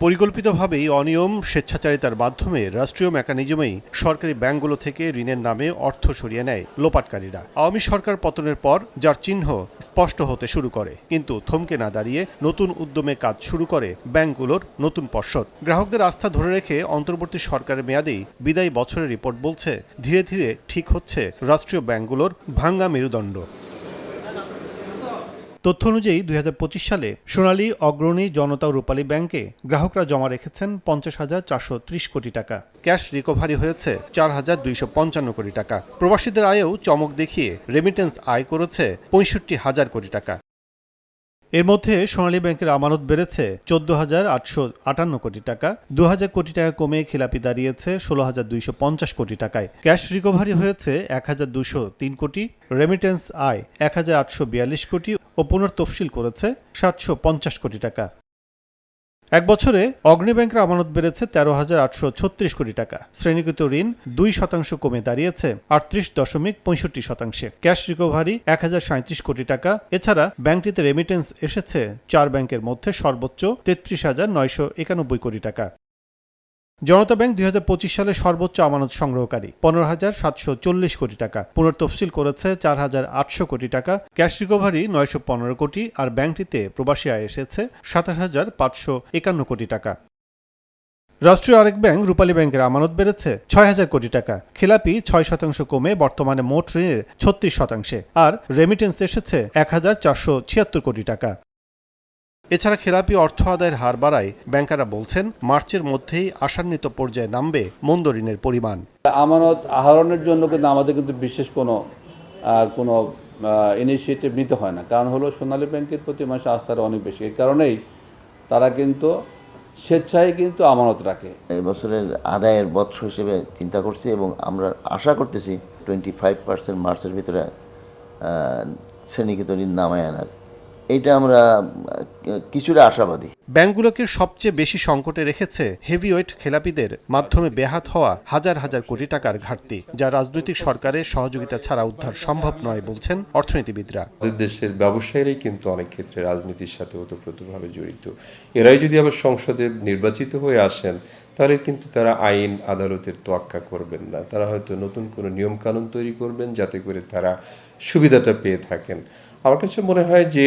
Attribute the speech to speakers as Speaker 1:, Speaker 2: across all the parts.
Speaker 1: পরিকল্পিতভাবেই অনিয়ম, স্বেচ্ছাচারিতার মাধ্যমে রাষ্ট্রীয় মেকানিজমেই সরকারি ব্যাংকগুলো থেকে ঋণের নামে অর্থ সরিয়ে নেয় লোপাটকারীরা। আওয়ামী সরকার পতনের পর যার চিহ্ন স্পষ্ট হতে শুরু করে, কিন্তু থমকে না দাঁড়িয়ে নতুন উদ্যমে কাজ শুরু করে ব্যাংকগুলোর নতুন পর্ষদ। গ্রাহকদের আস্থা ধরে রেখে অন্তর্বর্তী সরকারের মেয়াদেই বিদায়ী বছরের রিপোর্ট বলছে, ধীরে ধীরে ঠিক হচ্ছে রাষ্ট্রীয় ব্যাংকগুলোর ভাঙ্গা মেরুদণ্ড। তথ্য অনুযায়ী ২০২৫ সালে সোনালী অগ্রণী জনতা ও রূপালী ব্যাংকে গ্রাহকরা জমা রেখেছেন ৫০,৪৩০ কোটি টাকা। ক্যাশ রিকভারি হয়েছে ৪,২৫৫ কোটি টাকা। প্রবাসীদের আয়েও চমক দেখিয়ে রেমিটেন্স আয় করেছে ৬৫,০০০ কোটি টাকা। এর মধ্যে সোনালী ব্যাংকের আমানত বেড়েছে ১৪,৮৫৮ কোটি টাকা, ২,০০০ কোটি টাকা কমে খেলাপি দাঁড়িয়েছে ১৬,২৫০ কোটি টাকায়। ক্যাশ রিকভারি হয়েছে ১,২০৩ কোটি, রেমিটেন্স আয় ১,৮৪২ কোটি ও পুনর্তফসিল করেছে ৭৫০ কোটি টাকা। এক বছরে অগ্রণী ব্যাংকের আমানত বেড়েছে ১৩,৮৩৬ কোটি টাকা। শ্রেণীকৃত ঋণ ২% কমে দাঁড়িয়েছে ৩৮.৬৫%। ক্যাশ রিকভারি ১,০৩৭ কোটি টাকা। এছাড়া ব্যাংকটিতে রেমিটেন্স এসেছে ৪ ব্যাংকের মধ্যে সর্বোচ্চ ৩৩,৯৯১ কোটি টাকা। জনতা ব্যাংক ২০২৫ সালে সর্বোচ্চ আমানত সংগ্রহকারী ১৫,৭৪০ কোটি টাকা, পুনর্তফসিল করেছে ৪,৮০০ কোটি টাকা। ক্যাশ রিকভারি ৯১৫ কোটি, আর ব্যাংকটিতে প্রবাসী আয় এসেছে ২৭,৫৫১ কোটি টাকা। রাষ্ট্রীয় আরেক ব্যাংক রূপালী ব্যাংকের আমানত বেড়েছে ৬,০০০ কোটি টাকা। খেলাপি ৬% কমে বর্তমানে মোট ঋণের ৩৬%, আর রেমিটেন্স এসেছে ১,৪৭৬ কোটি টাকা। এছাড়া খেলাপি অর্থ আদায়ের হার বাড়ায় ব্যাংকাররা বলছেন, মার্চের মধ্যেই আশান্বিত পর্যায়ে নামবে মন্দ ঋণের পরিমাণ।
Speaker 2: আমানত আহরণের জন্য কিন্তু আমাদের বিশেষ কোনো ইনিশিয়েটিভ নিতে হয় না, কারণ হলো সোনালী ব্যাংকের প্রতি মানুষের আস্থাটা অনেক বেশি। এই কারণেই তারা কিন্তু স্বেচ্ছায় আমানত রাখে।
Speaker 3: এই বছরের আদায়ের বৎসর হিসেবে চিন্তা করছি এবং আমরা আশা করতেছি 25% মার্চের ভিতরে শ্রেণীকৃত ঋণ নামায় আনার। এইটা আমরা কিছুটা আশাবাদী।
Speaker 1: ব্যাংকগুলোকে সবচেয়ে বেশি সংকটে রেখেছে হেভিওয়েট খেলাপিদের মাধ্যমে বেহাত হওয়া হাজার হাজার কোটি টাকার ঘাটতি, যা রাজনৈতিক সরকারের সহযোগিতা ছাড়া উদ্ধার সম্ভব নয় বলছেন অর্থনীতিবিদরা।
Speaker 4: দেশের ব্যবসায়ীরাই কিন্তু অনেক ক্ষেত্রে রাজনীতির সাথে ওতপ্রোতভাবে জড়িত। এরাই যদি আবার সংসদে নির্বাচিত হয়ে আসেন, তাহলে কিন্তু তারা আইন আদালতের তোয়াক্কা করবেন না। তারা হয়তো নতুন কোনো নিয়মকানুন তৈরি করবেন যাতে করে তারা সুবিধাটা পেয়ে থাকেন। আমার কাছে মনে হয় যে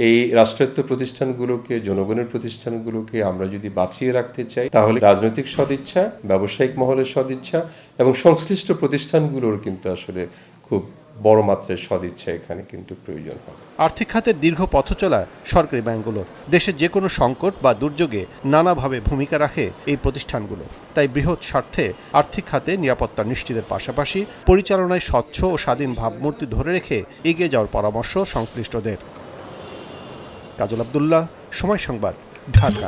Speaker 4: এই রাষ্ট্রায়ত্ত প্রতিষ্ঠানগুলোকে, জনগণের প্রতিষ্ঠানগুলোকে আমরা যদি বাঁচিয়ে রাখতে চাই, তাহলে রাজনৈতিক সদিচ্ছা, ব্যবসায়িক মহলের সদিচ্ছা এবং সংশ্লিষ্ট প্রতিষ্ঠানগুলোর কিন্তু আসলে খুব বড় মাত্রায় সদিচ্ছা এখানে কিন্তু প্রয়োজন হয়।
Speaker 1: আর্থিক খাতের দীর্ঘ পথ চলা সরকারি ব্যাংকগুলো দেশের যে কোনো সংকট বা দুর্যোগে নানাভাবে ভূমিকা রাখে এই প্রতিষ্ঠানগুলো। তাই বৃহৎ স্বার্থে আর্থিক খাতে নিরাপত্তা নিশ্চিতের পাশাপাশি পরিচালনায় স্বচ্ছ ও স্বাধীন ভাবমূর্তি ধরে রেখে এগিয়ে যাওয়ার পরামর্শ সংশ্লিষ্টদের। কাজল আব্দুল্লাহ, সময় সংবাদ, ঢাকা।